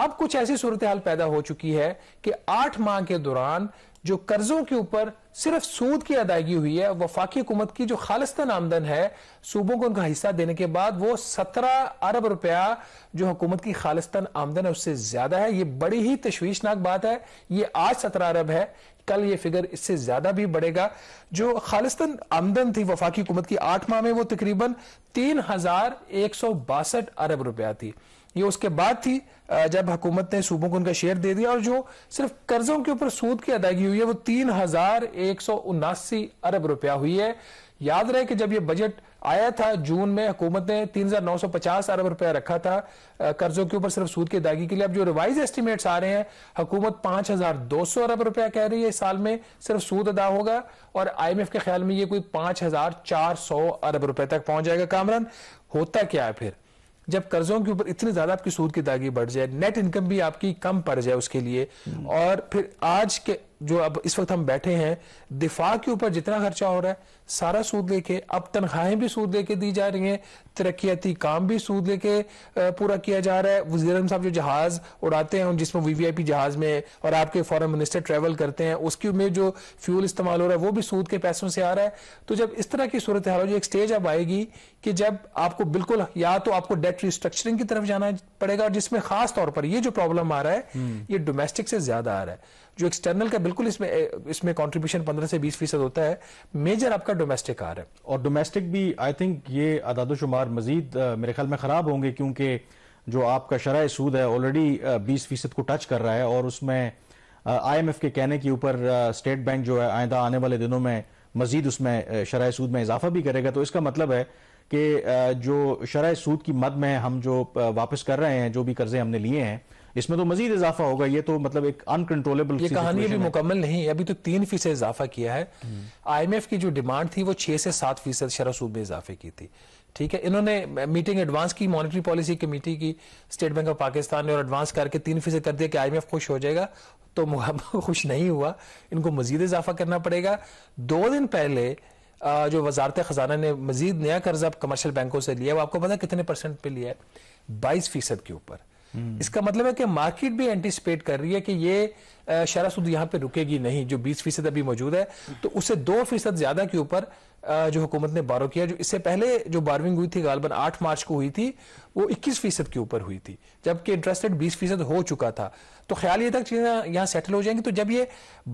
اب کچھ ایسی صورتحال پیدا ہو چکی ہے کہ 8 ماہ کے دوران جو قرضوں کے اوپر صرف سود کی ادائیگی ہوئی ہے، وفاقی حکومت کی جو خالصتاً آمدن ہے صوبوں کو ان کا حصہ دینے کے بعد، وہ 17 ارب روپیہ جو حکومت کی خالصتاً آمدن ہے اس سے زیادہ ہے. یہ بڑی ہی تشویشناک بات ہے. یہ آج 17 ارب ہے، کل یہ فگر اس سے زیادہ بھی بڑھے گا. جو خالصتاً آمدن تھی وفاقی حکومت کی 8 ماہ میں، وہ تقریباً 3162 ارب روپیہ تھی. یہ اس کے بعد تھی جب حکومت نے صوبوں کو ان کا شیئر دے دیا، اور جو صرف قرضوں کے اوپر سود کی ادائیگی ہوئی ہے وہ 3179 ارب روپیہ ہوئی ہے. یاد رہے کہ جب یہ بجٹ آیا تھا جون میں، حکومت نے 3950 ارب روپیہ رکھا تھا قرضوں کے اوپر صرف سود کی ادائیگی کے لیے. اب جو ریوائز ایسٹیمیٹس آ رہے ہیں، حکومت 5200 ارب روپیہ کہہ رہی ہے اس سال میں صرف سود ادا ہوگا، اور IMF کے خیال میں یہ کوئی 5400 ارب روپے تک پہنچ جائے گا. کامران، ہوتا کیا ہے پھر جب قرضوں کے اوپر اتنی زیادہ آپ کی سود کی ادائیگی بڑھ جائے، نیٹ انکم بھی آپ کی کم پڑ جائے اس کے لیے، اور پھر آج کے جو اب اس وقت ہم بیٹھے ہیں، دفاع کے اوپر جتنا خرچہ ہو رہا ہے سارا سود لے کے، اب تنخواہیں بھی سود لے کے دی جا رہی ہیں، ترقیاتی کام بھی سود لے کے پورا کیا جا رہا ہے. وزیر اعظم صاحب جو جہاز اڑاتے ہیں جس میں VIP جہاز میں، اور آپ کے فارن منسٹر ٹریول کرتے ہیں، اس کی میں جو فیول استعمال ہو رہا ہے وہ بھی سود کے پیسوں سے آ رہا ہے. تو جب اس طرح کی صورتحال ہو، جو ایک سٹیج اب آئے گی کہ جب آپ کو بالکل یا تو آپ کو ڈیٹ ریسٹرکچرنگ کی طرف جانا پڑے گا، اور جس میں خاص طور پر یہ جو پرابلم آ رہا ہے یہ ڈومیسٹک سے زیادہ آ رہا ہے. جو ایکسٹرنل کا بالکل اس میں کنٹریبیوشن 15 سے 20% ہوتا ہے، میجر آپ کا ڈومیسٹک آ رہا ہے. اور ڈومیسٹک بھی آئی تھنک یہ اعداد و شمار مزید میرے خیال میں خراب ہوں گے، کیونکہ جو آپ کا شرح سود ہے آلریڈی 20% کو ٹچ کر رہا ہے، اور اس میں IMF کے کہنے کے اوپر اسٹیٹ بینک جو ہے آئندہ آنے والے دنوں میں مزید اس میں شرح سود میں اضافہ بھی کرے گا. تو اس کا مطلب ہے کہ جو شرح سود کی مد میں ہم جو واپس کر رہے ہیں، جو بھی قرضے ہم نے لیے ہیں، اس میں تو مزید اضافہ ہوگا. یہ تو مطلب ایک انکنٹرولبل یہ کہانی ابھی مکمل نہیں ہے، ابھی تو 3% اضافہ کیا ہے. IMF کی جو ڈیمانڈ تھی وہ 6 سے 7% شرح سود میں اضافے کی تھی. ٹھیک ہے، انہوں نے میٹنگ ایڈوانس کی، مانیٹری پالیسی کمیٹی کی اسٹیٹ بینک آف پاکستان نے، اور ایڈوانس کر کے 3% کر دیا کہ IMF خوش ہو جائے گا. تو خوش نہیں ہوا، ان کو مزید اضافہ کرنا پڑے گا. 2 دن پہلے جو وزارت خزانہ نے مزید نیا قرضہ کمرشل بینکوں سے لیا، وہ آپ کو پتا کتنے % پہ لیا ہے؟ 22% کے اوپر. اس کا مطلب ہے کہ مارکیٹ بھی اینٹیسپیٹ کر رہی ہے کہ یہ شرح سود یہاں پہ رکے گی نہیں. جو 20% ابھی موجود ہے، تو اس سے 2% زیادہ کے اوپر جو حکومت نے بارو کیا. جو اس سے پہلے جو بارونگ ہوئی تھی غالباً 8 مارچ کو ہوئی تھی، وہ 21% کے اوپر ہوئی تھی، جبکہ انٹرسٹ ریٹ 20% ہو چکا تھا. تو خیال یہ تھا کہ یہاں سیٹل ہو جائیں گے. تو جب یہ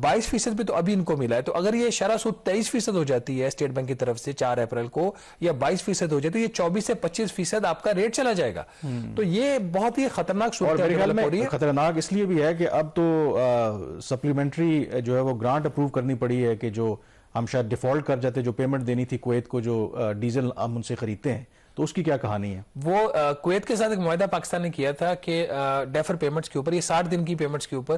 22% پہ تو ابھی ان کو ملا ہے، تو اگر یہ شرح سود 23% ہو جاتی ہے اسٹیٹ بینک کی طرف سے 4 اپریل کو، یا 22% ہو جاتی ہے، یہ 24 سے 25% آپ کا ریٹ چلا جائے گا. تو یہ بہت ہی خطرناک صورت ہے. خطرناک اس لیے بھی ہے کہ اب تو سپلیمنٹری جو ہے وہ گرانٹ اپروو کرنی پڑی ہے، کہ جو ہم شاید ڈیفالٹ کر جاتے، جو پیمنٹ دینی تھی کویت کو، جو ڈیزل ہم ان سے خریدتے ہیں. تو اس کی کیا کہانی ہے؟ وہ کویت کے ساتھ ایک معاہدہ پاکستان نے کیا تھا کہ ڈیفر پیمنٹس کے اوپر، یہ 60 دن کی پیمنٹس کے اوپر،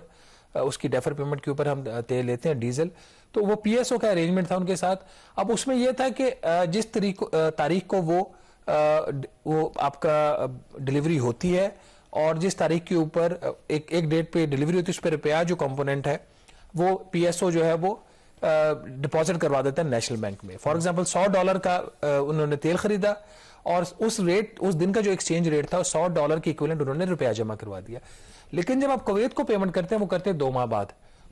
اس کی ڈیفر پیمنٹ کے اوپر ہم تیل لیتے ہیں ڈیزل. تو وہ PSO کا ارینجمنٹ تھا ان کے ساتھ. اب اس میں یہ تھا کہ جس تاریخ کو وہ آپ کا ڈیلیوری ہوتی ہے، اور جس تاریخ کے اوپر ایک ڈیٹ پہ ڈیلیوری ہوتی ہے، اس پہ روپیہ جو کمپوننٹ ہے وہ PSO جو ہے وہ ڈپازٹ کروا دیتا ہے نیشنل بینک میں. فار ایگزامپل $100 کا انہوں نے تیل خریدا، اور اس دن کا جو ایکسچینج ریٹ تھا $100 کے ایکویلنٹ انہوں نے روپیہ جمع کروا دیا. لیکن جب آپ کویت کو پیمنٹ کرتے ہیں، وہ کرتے ہیں 2 ماہ بعد.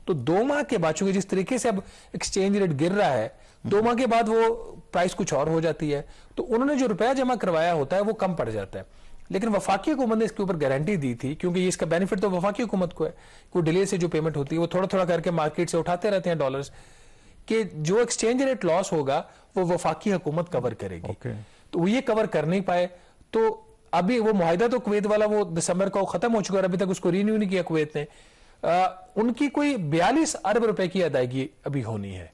تو 2 ماہ کے بعد چونکہ جس طریقے سے اب ایکسچینج ریٹ گر رہا ہے، 2 ماہ کے بعد وہ پرائس کچھ اور ہو جاتی ہے. تو انہوں نے جو روپیہ جمع کروایا ہوتا ہے وہ کم پڑ جاتا ہے. لیکن وفاقی حکومت نے اس کے اوپر گارنٹی دی تھی، کیونکہ اس کا بینیفٹ تو وفاقی حکومت کو ہے، کوئی ڈیلے سے جو پیمنٹ ہوتی ہے وہ تھوڑا تھوڑا کر کے مارکیٹ سے اٹھاتے رہتے ہیں ڈالرز، کہ جو ایکسچینج ریٹ لاس ہوگا وہ وفاقی حکومت کور کرے گی. تو وہ یہ کور کر نہیں پائے. تو ابھی وہ معاہدہ تو کویت والا وہ دسمبر کو ختم ہو چکا ہے، ابھی تک اس کو رینیو نہیں کیا کویت نے. ان کی کوئی 42 ارب روپے کی ادائیگی ابھی ہونی ہے.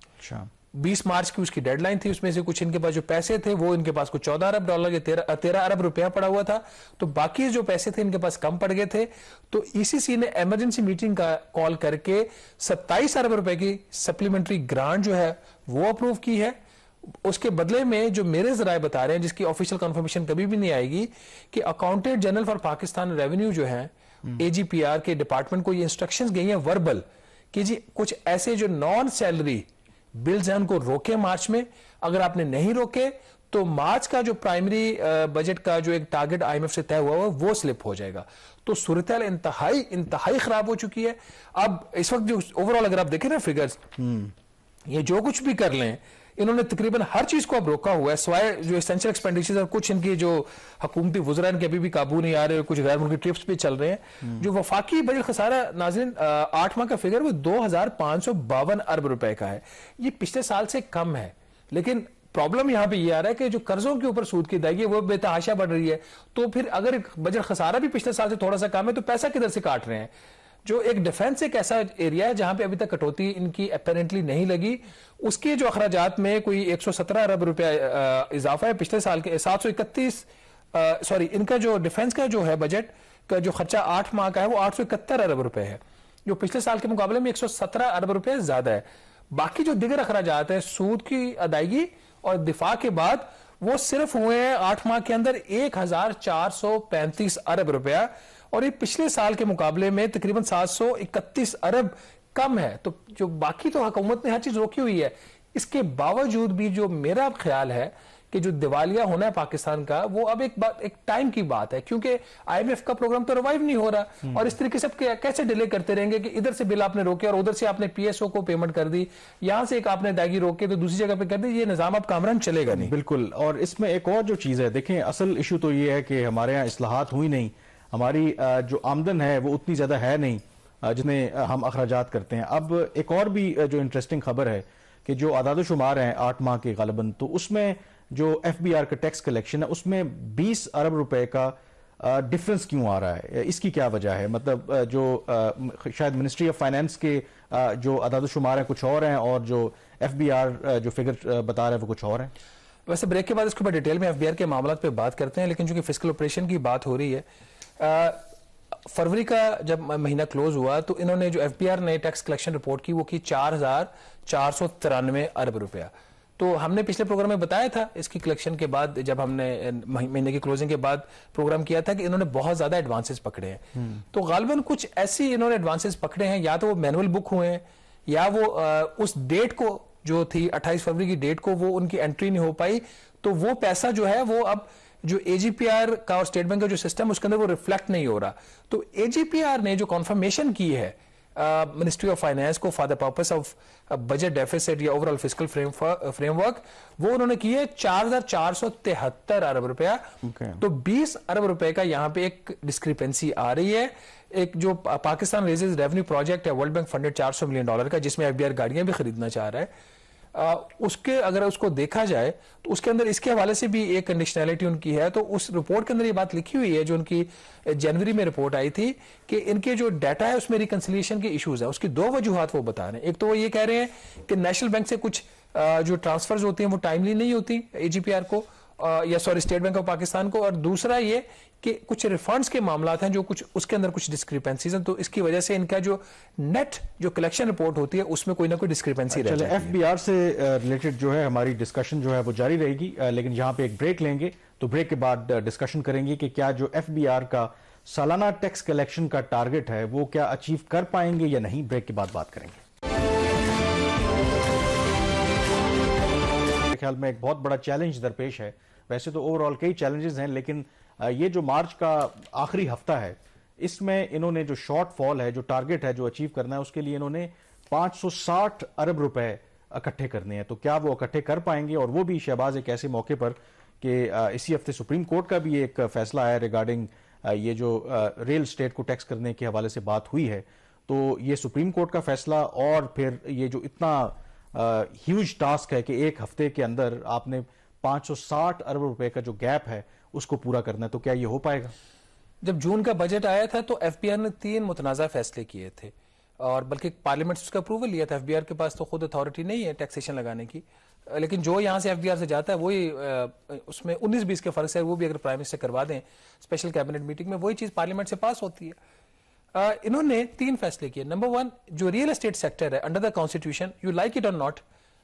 20 مارچ کی اس کی ڈیڈ لائن تھی. اس میں سے کچھ ان کے پاس جو پیسے تھے وہ ان کے پاس کچھ $14 ارب یا 13 ارب روپیہ پڑا ہوا تھا. تو باقی جو پیسے تھے ان کے پاس کم پڑ گئے تھے. تو ECC نے ایمرجنسی میٹنگ کا کال کر کے 27 ارب روپے کی سپلیمنٹری گرانٹ جو ہے وہ اپروو کی ہے. اس کے بدلے میں جو میرے ذرائع بتا رہے ہیں، جس کی آفیشیل کنفرمیشن کبھی بھی نہیں آئے گی، کہ accountant general for Pakistan revenue جو ہیں AGPR کے ڈپارٹمنٹ کو یہ انسٹرکشنز گئی ہیں وربل، کہ جی کچھ ایسے جو نان سیلری بلز ہیں ان کو روکے مارچ میں. اگر آپ نے نہیں روکے تو مارچ کا جو پرائمری بجٹ کا جو ایک ٹارگٹ آئی ایم ایف سے طے ہوا وہ سلپ ہو جائے گا. تو صورتحال انتہائی خراب ہو چکی ہے. اب اس وقت جو اوور آل اگر آپ دیکھیں نا فگرز, یہ جو کچھ بھی کر لیں انہوں نے تقریباً ہر چیز کو اب روکا ہوا ہے سوائے جو اسینشل ایکسپینڈیچرز اور کچھ ان کی جو حکومتی وزراء ان کے ابھی بھی قابو نہیں آ رہے, کچھ غیر ملکی ٹرپس بھی چل رہے ہیں. جو وفاقی بجٹ خسارہ ناظرین 8 ماہ کا فگر وہ 2552 ارب روپے کا ہے. یہ پچھلے سال سے کم ہے, لیکن پرابلم یہاں پہ یہ آ رہا ہے کہ جو قرضوں کے اوپر سود کی ادائیگی ہے وہ بے تحاشا بڑھ رہی ہے. تو پھر اگر بجٹ خسارہ بھی پچھلے سال سے تھوڑا سا کم ہے تو پیسہ کدھر سے کاٹ رہے ہیں. جو ایک ڈیفنس ایک ایسا ایریا ہے جہاں پہ ابھی تک کٹوتی ان کی اپیرنٹلی نہیں لگی, اس کے جو اخراجات میں کوئی 117 ارب روپے اضافہ ہے پچھلے سال کے 731 ان کا جو ڈیفنس کا جو ہے بجٹ کا جو خرچہ 8 ماہ کا ہے وہ 871 ارب روپے ہے, جو پچھلے سال کے مقابلے میں 117 ارب روپے زیادہ ہے. باقی جو دیگر اخراجات ہیں سود کی ادائیگی اور دفاع کے بعد وہ صرف ہوئے ہیں 8 ماہ کے اندر 1435 ارب روپیہ, اور یہ پچھلے سال کے مقابلے میں تقریباً 731 ارب کم ہے. تو جو باقی تو حکومت نے ہر چیز روکی ہوئی ہے, اس کے باوجود بھی جو میرا خیال ہے کہ جو دیوالیہ ہونا ہے پاکستان کا وہ اب ایک ٹائم کی بات ہے, کیونکہ آئی ایم ایف کا پروگرام تو ریوائیو نہیں ہو رہا, اور اس طریقے سے کیسے ڈیلے کرتے رہیں گے کہ ادھر سے بل آپ نے روکے اور ادھر سے آپ نے پی ایس او کو پیمنٹ کر دی, یہاں سے ایک آپ نے ادائیگی روکے تو دوسری جگہ پہ کر دی, یہ نظام اب کامران چلے گا نہیں. بالکل. اور اس میں ایک اور جو چیز ہے, دیکھیں اصل ایشو تو یہ ہے کہ ہمارے یہاں اصلاحات ہوئی نہیں, ہماری جو آمدن ہے وہ اتنی زیادہ ہے نہیں جتنے ہم اخراجات کرتے ہیں. اب ایک اور بھی جو انٹرسٹنگ خبر ہے کہ جو اعداد و شمار ہیں 8 ماہ کے غالباً, تو اس میں جو ایف بی آر کا ٹیکس کلیکشن ہے اس میں 20 ارب روپے کا ڈفرنس کیوں آ رہا ہے, اس کی کیا وجہ ہے؟ مطلب جو شاید منسٹری آف فائنانس کے جو اعداد و شمار ہیں کچھ اور ہیں اور جو ایف بی آر جو فگر بتا رہا ہے وہ کچھ اور ہیں. ویسے بریک کے بعد اس کے بعد ڈیٹیل میں ایف بی آر کے معاملات پہ بات کرتے ہیں, لیکن چونکہ فسکل آپریشن کی بات ہو رہی ہے, فروری کا جب مہینہ کلوز ہوا تو انہوں نے جو ایف بی آر نے ٹیکس کلیکشن رپورٹ کی وہ کی 4493 ارب روپیہ. تو ہم نے پچھلے پروگرام میں بتایا تھا اس کی کلیکشن کے بعد, جب ہم نے مہینے کی کلوزنگ کے بعد پروگرام کیا تھا کہ انہوں نے بہت زیادہ ایڈوانسز پکڑے ہیں. تو غالباً کچھ ایسی انہوں نے ایڈوانسز پکڑے ہیں, یا تو وہ مینول بک ہوئے ہیں یا وہ اس ڈیٹ کو جو تھی 28 فروری کی ڈیٹ کو وہ ان کی انٹری نہیں ہو پائی, تو وہ پیسہ جو ہے وہ اب جو اے جی پی آر کا اور اسٹیٹ بینک کا جو سسٹم اس کے اندر وہ ریفلیکٹ نہیں ہو رہا. تو اے جی پی آر نے جو کنفرمیشن کی ہے منسٹری آف فائنانس کو for the purpose of budget deficit یا overall fiscal framework, وہ انہوں نے کی ہے 4473 ارب روپیہ. تو 20 ارب روپے کا یہاں پہ ایک ڈسکریپنسی آ رہی ہے. ایک جو پاکستان ریزز ریونیو پروجیکٹ ہے ورلڈ بینک فنڈڈ $400 ملین کا, جس میں ایف بی آر گاڑیاں بھی خریدنا چاہ رہا ہے, اس کے اگر اس کو دیکھا جائے تو اس کے اندر اس کے حوالے سے بھی ایک کنڈیشنلٹی ان کی ہے. تو اس رپورٹ کے اندر یہ بات لکھی ہوئی ہے جو ان کی جنوری میں رپورٹ آئی تھی کہ ان کے جو ڈیٹا ہے اس میں ریکنسیلیشن کے ایشوز ہیں. اس کی 2 وجوہات وہ بتا رہے ہیں. ایک تو وہ یہ کہہ رہے ہیں کہ نیشنل بینک سے کچھ جو ٹرانسفرز ہوتی ہیں وہ ٹائملی نہیں ہوتی اے جی پی آر کو یا اسٹیٹ بینک آف پاکستان کو, اور دوسرا یہ کہ کچھ ریفنڈز کے معاملات ہیں جو کچھ اس کے اندر کچھ ڈسکریپنسیز ہیں. تو اس کی وجہ سے ان کا جو نیٹ جو کلیکشن رپورٹ ہوتی ہے اس میں کوئی نہ کوئی ڈسکریپنسی رہ جاتی ہے. ایف بی آر سے ریلیٹڈ جو ہے ہماری ڈسکشن جو ہے وہ جاری رہے گی, لیکن یہاں پہ ایک بریک لیں گے. تو بریک کے بعد ڈسکشن کریں گے کہ کیا جو ایف بی آر کا سالانہ ٹیکس کلیکشن کا ٹارگٹ ہے وہ کیا اچیو کر پائیں گے یا نہیں. بریک کے بعد بات کریں گے. میرے خیال میں ایک بہت بڑا چیلنج درپیش ہے. ویسے تو اوور آل کئی چیلنجز ہیں, لیکن یہ جو مارچ کا آخری ہفتہ ہے اس میں انہوں نے جو شارٹ فال ہے, جو ٹارگٹ ہے جو اچیو کرنا ہے, اس کے لیے انہوں نے 560 ارب روپے اکٹھے کرنے ہیں. تو کیا وہ اکٹھے کر پائیں گے, اور وہ بھی شہباز ایک ایسے موقع پر کہ اسی ہفتے سپریم کورٹ کا بھی ایک فیصلہ ہے ریگارڈنگ یہ جو ریل اسٹیٹ کو ٹیکس کرنے کے حوالے سے بات ہوئی ہے. تو یہ سپریم کورٹ کا فیصلہ اور پھر یہ جو اتنا ہیوج ٹاسک ہے کہ ایک ہفتے کے اندر آپ نے 560 ارب روپے کا جو گیپ ہے اس کو پورا کرنا ہے, تو کیا یہ ہو پائے گا؟ جب جون کا بجٹ آیا تھا تو ایف بی آر نے 3 متنازع فیصلے کیے تھے, اور بلکہ پارلیمنٹ اس کا اپروول لیا تھا. ایف بی آر کے پاس تو خود اتھارٹی نہیں ہے ٹیکسیشن لگانے کی, لیکن جو یہاں سے ایف بی آر سے جاتا ہے وہی اس میں 19-20 کے فرق سے وہ بھی اگر پرائم منسٹر کروا دیں اسپیشل کیبنٹ میٹنگ میں وہی چیز پارلیمنٹ سے پاس ہوتی ہے. انہوں نے 3 فیصلے کیے. نمبر 1, جو ریئل اسٹیٹ سیکٹر ہے under the constitution, you like it or not,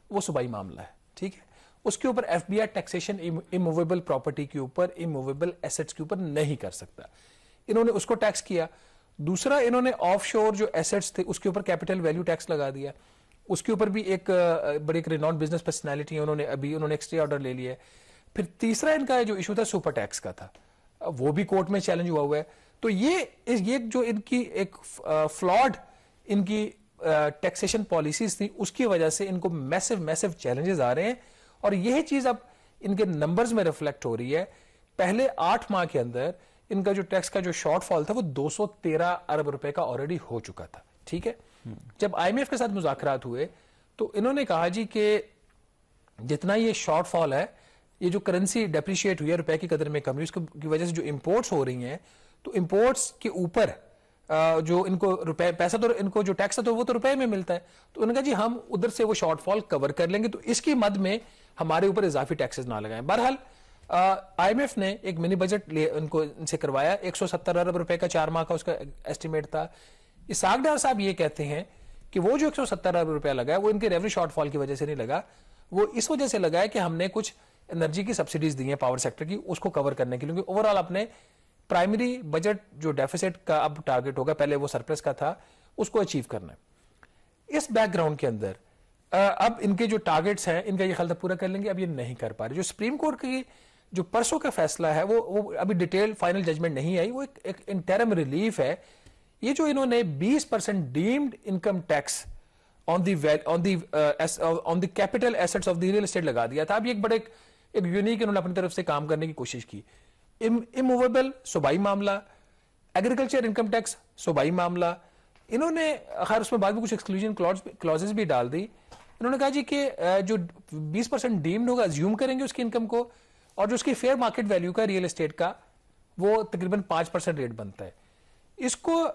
وہ صوبائی معاملہ ہے, ٹھیک ہے. اس کے اوپر F B R taxation immovable property کے اوپر, اموویبل ایسٹس کے اوپر نہیں کر سکتا. انہوں نے اس کو ٹیکس کیا. دوسرا, انہوں نے آف شور جو ایسٹس تھے اس کے اوپر کیپٹل ویلیو ٹیکس لگا دیا. اس کے اوپر بھی ایک بڑی ایک ریناؤنڈ بزنس پرسنالٹی ہے, انہوں نے ایک اسٹے آرڈر لے لیا ہے. پھر تیسرا ان کا جو ایشو تھا سپر ٹیکس کا تھا, وہ بھی کورٹ میں چیلنج ہوا ہے. تو یہ جو ان کی ایک فلاڈ ان کی ٹیکسیشن پالیسیز تھی, اس کی وجہ سے ان کو میسو چیلنجز آ رہے ہیں, اور یہی چیز اب ان کے نمبرز میں ریفلیکٹ ہو رہی ہے. پہلے 8 ماہ کے اندر ان کا جو ٹیکس کا جو شارٹ فال تھا وہ 213 ارب روپے کا آلریڈی ہو چکا تھا. ٹھیک ہے, جب آئی ایم ایف کے ساتھ مذاکرات ہوئے تو انہوں نے کہا جی کہ جتنا یہ شارٹ فال ہے, یہ جو کرنسی ڈیپریشیٹ ہوئی ہے, روپے کی قدر میں کمی, اس کی وجہ سے جو امپورٹس ہو رہی ہیں, تو امپورٹس کے اوپر جو ان کو روپے پیسہ تو ان کو جو ٹیکس ہے تو وہ تو روپے میں ملتا ہے, تو انہوں نے کہا جی ہم ادھر سے وہ شارٹ فال کور کر لیں گے, تو اس کی مد میں ہمارے اوپر اضافی ٹیکسز نہ لگائیں. بہرحال آئی ایم ایف نے ایک منی بجٹ ان سے کروایا, 170 ارب روپے کا 4 ماہ کا اس کا ایسٹیمیٹ تھا. اسحاق ڈار صاحب یہ کہتے ہیں کہ وہ جو 170 ارب روپیہ لگا ہے وہ ان کے ریونیو شارٹ فال کی وجہ سے نہیں لگا, وہ اس وجہ سے لگا ہے کہ ہم نے کچھ انرجی کی سبسڈیز دی ہیں پاور سیکٹر کی, اس کو کور کرنے کے لیے, کیونکہ اوور آل اپنے پرائمری بجٹ جو ڈیفیسٹ کا اب ٹارگٹ ہوگا, پہلے وہ سرپلس کا تھا, اس کو اچیو کرنا ہے. اس بیک گراؤنڈ کے اندر اب ان کے جو ٹارگٹس ہیں ان کا یہ خیال تھا پورا کر لیں گے, اب یہ نہیں کر پا رہے. جو سپریم کورٹ کی جو پرسوں کا فیصلہ ہے وہ ابھی ڈیٹیل فائنل ججمنٹ نہیں آئی, وہ ایک انٹرم ریلیف ہے. یہ جو انہوں نے 20% deemed income tax on the capital assets of the real estate لگا دیا تھا. اب یہ ایک بڑے ایک یونیک انہوں نے اپنی طرف سے کام کرنے کی کوشش کی. اموویبل صوبائی معاملہ, ایگریکلچر انکم ٹیکس صوبائی معاملہ, انہوں نے خیر اس میں بعد میں کچھ ایکسکلوژن کلوزز بھی ڈال دی. انہوں نے کہا جی کہ جو 20% ڈیمڈ ہوگا ازیوم کریں گے اس کی انکم کو, اور جو اس کی فیئر مارکیٹ ویلیو کا ریئل اسٹیٹ کا وہ تقریباً 5% ریٹ بنتا ہے. اس کو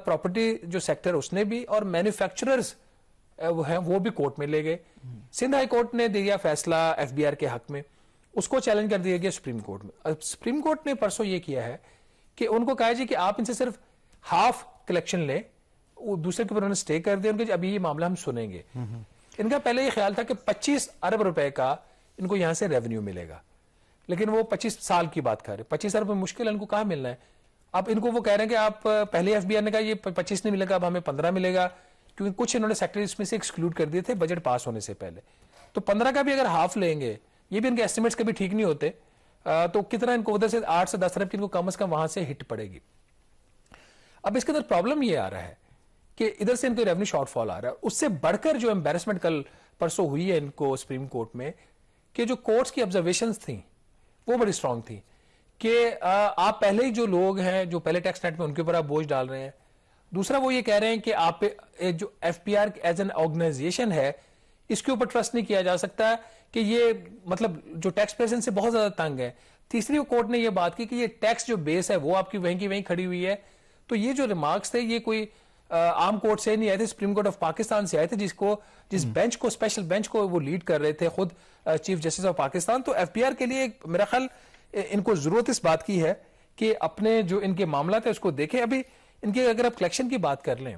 پراپرٹی جو سیکٹر اس نے بھی, اور مینوفیکچررز وہ ہیں وہ بھی کورٹ میں لے گئے. سندھ ہائی کورٹ نے دیا فیصلہ ایف بی آر کے حق میں, اس کو چیلنج کر دیا گیا سپریم کورٹ میں. سپریم کورٹ نے پرسوں یہ کیا ہے کہ ان کو کہا جی کہ آپ ان سے صرف ہاف کلیکشن لیں, دوسرے کے اوپر انہوں نے اسٹے کر دیا, ان کے ابھی یہ معاملہ ہم سنیں گے. ان کا پہلے یہ خیال تھا کہ 25 ارب روپے کا ان کو یہاں سے ریونیو ملے گا, لیکن وہ 25 سال کی بات کر رہے. 25 ارب مشکل ہے, ان کو کہاں ملنا ہے. اب ان کو وہ کہہ رہے ہیں کہ آپ پہلے ایف بی آر نے کہا یہ 25 نہیں ملے گا, اب ہمیں 15 ملے گا, کیونکہ کچھ انہوں نے سیکٹر اس میں سے ایکسکلوڈ کر دیے تھے بجٹ پاس ہونے سے پہلے. تو 15 کا بھی اگر ہاف لیں گے, یہ بھی ان کے ایسٹیمیٹس کبھی ٹھیک نہیں ہوتے, تو کتنا ان کو ادھر سے 8 سے 10 ارب کی ان کو کم از کم وہاں سے ہٹ پڑے گی. اب اس کے اندر پرابلم یہ آ رہا ہے کہ ادھر سے ان کو ریونیو شارٹ فال آ رہا ہے. اس سے بڑھ کر جو امبیرسمنٹ کل پرسوں ہوئی ہے ان کو سپریم کورٹ میں, کہ جو کورٹس کی آبزرویشنز تھیں وہ بڑی اسٹرانگ تھی کہ آپ پہلے ہی جو لوگ ہیں جو پہلے ٹیکس نیٹ میں ان کے اوپر آپ بوجھ ڈال رہے ہیں. دوسرا وہ یہ کہہ رہے ہیں کہ آپ جو F P R as an organisation ہے اس کے اوپر ٹرسٹ نہیں کیا جا سکتا, کہ یہ مطلب جو ٹیکس پیئرز سے بہت زیادہ تنگ ہے. تیسری کورٹ نے یہ بات کی کہ یہ ٹیکس جو بیس ہے وہ آپ کی وہیں کی وہیں کھڑی ہوئی ہے. تو یہ جو ریمارکس تھے یہ کوئی عام کورٹ سے نہیں آئے تھے, سپریم کورٹ آف پاکستان سے آئے تھے, جس بینچ کو اسپیشل بینچ کو وہ لیڈ کر رہے تھے خود چیف جسٹس آف پاکستان. تو ایف پی آر کے لیے میرا خیال ان کو ضرورت اس بات کی ہے کہ اپنے جو ان کے معاملات ہیں اس کو دیکھیں. ابھی ان کے اگر آپ کلیکشن کی بات کر لیں,